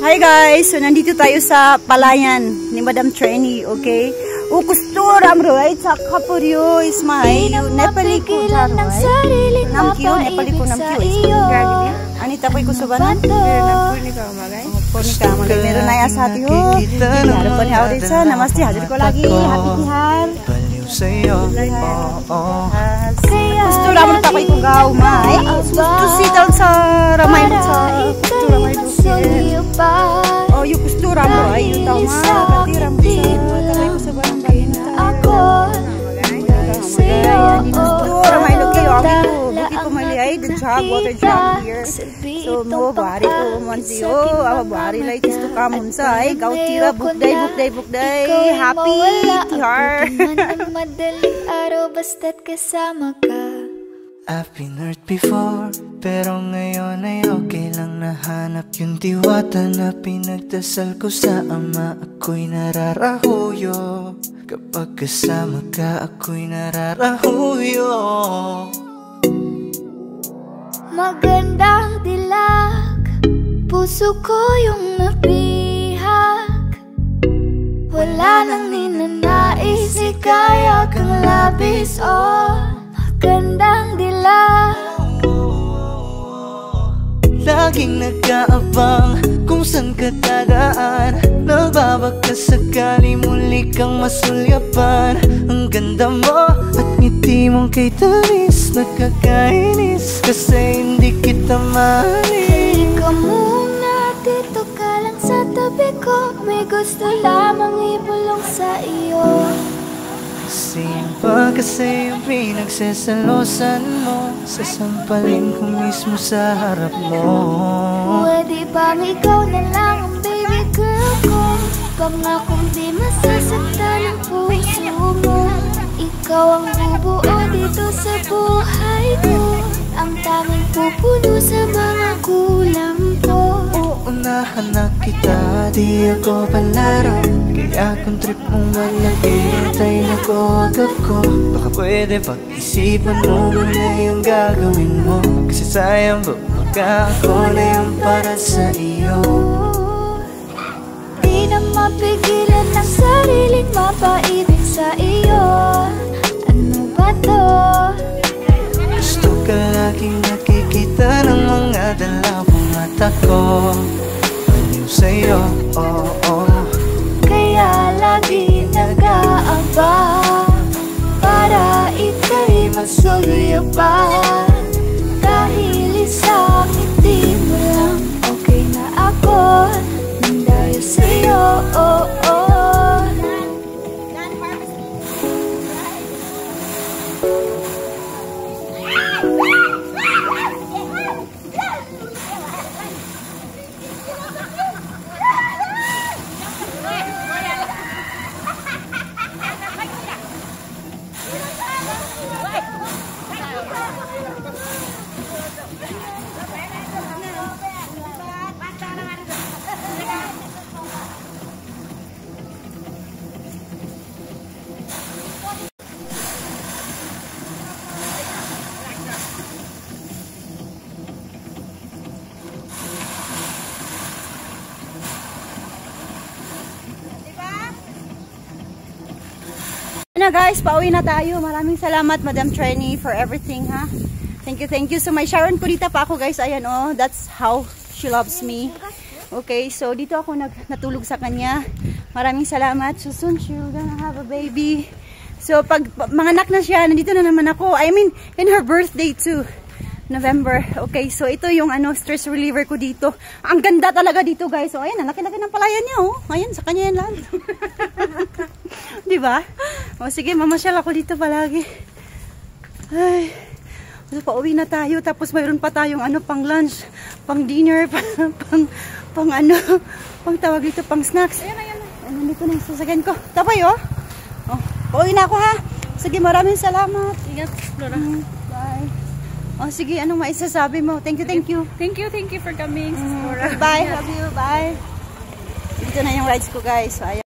Hi guys! So nandito tayo sa palayan ni Madam Trenny, okay? Kustura right sa Kapuryo is my Nepali ko right? Namkyo, Nepali ko namkyo is gagawin. Anita po ikusubanan? Purnika magay. Meron na ya sa hati ho. Haro po ni Aurisa. Namaste. Hadir ko lagi. Happy Tihar. Kustura mo na ko gaw may. Kustusitang sa ramay mo sa kustura may bukin. Oh, yung kustura mo ay yung tao ma. Katiram mo sa taray ko sa barang bayin na. Kustura may lugay. Buki ko may liay. The jug, water jug here. So, mo bari ko mansiyo. Bari lai kisto kamun sa ay. Kau tira bukday. Happy Tihar. Madaling araw basta't kasama ka. I've been hurt before, pero ngayon ay okay lang. Nahanap yung diwata na pinagdasal ko sa ama. Ako'y nararahuyo. Kapag kasama ka, ako'y nararahuyo. Magandang dilag, puso ko yung nabihag. Wala nang ninanais, ikaya kang labis. Oh, magandang dilag. Laging nag-aabang kung saan ka dadaan. Nagbabaka sakali muli kang masulyapan. Ang ganda mo at ngiti mong kay tamis. Nakakainis kasi hindi kita mahalin. Ikaw muna, dito ka lang sa tabi ko. May gusto lamang ibulong sa iyo. Kasi yung pinagsasalosan mo, sasampalin ko mismo sa harap mo. Pwede bang ikaw na lang ang baby girl ko? Pangakong di masasaktan ang puso mo. Ikaw ang bubuo dito sa buhay ko. Ang tanging pupuno sa mga kulang ko. Uunahan na kita, di ako palaro. Kaya kung trip mong malapit ay nag-uagap ko. Baka pwede pag-isipan mo muna yung gagawin mo. Kasi sayang baka ako na yung para sa iyo. Di na mapigilan ng sariling mapaibig sa iyo. Ano ba to? Gusto ka laging nakikita ng mga dalawang mata ko. Aliw sa'yo, oh. Kaya lagi nag-aabang para ika'y masulyapan. Dahil isang ngiti mo lang, okay na ako nang dahil sa'yo, oh. Na guys, pauwi na tayo. Maraming salamat Madam Trenny for everything ha. Thank you. So may Sharon Purita pa ako guys. Ayan oh, that's how she loves me. Okay, so dito ako natulog sa kanya. Maraming salamat. So soon she's gonna have a baby. So pag manganak na siya, nandito na naman ako. I mean, in her birthday too. November. Okay, so ito yung stress reliever ko dito. Ang ganda talaga dito guys. So ayan, laki-laki ng palayan niya oh. Ayan, sa kanya yan lang. Diba? O sige, mamasyal ako dito palagi. Ay, so, pauwi na tayo. Tapos mayroon pa tayong pang lunch, pang dinner, pang tawag dito, pang snacks. Ayan. Nandito na yung sasakyan ko. Tapay oh. Pauwi na ako ha. Sige, maraming salamat. Ingat, Flora. Bye. Oh, sige, anong maisasabi mo? Thank you. Thank you for coming, Flora. Bye, love you, bye. Dito na yung rides ko guys. So, ayan.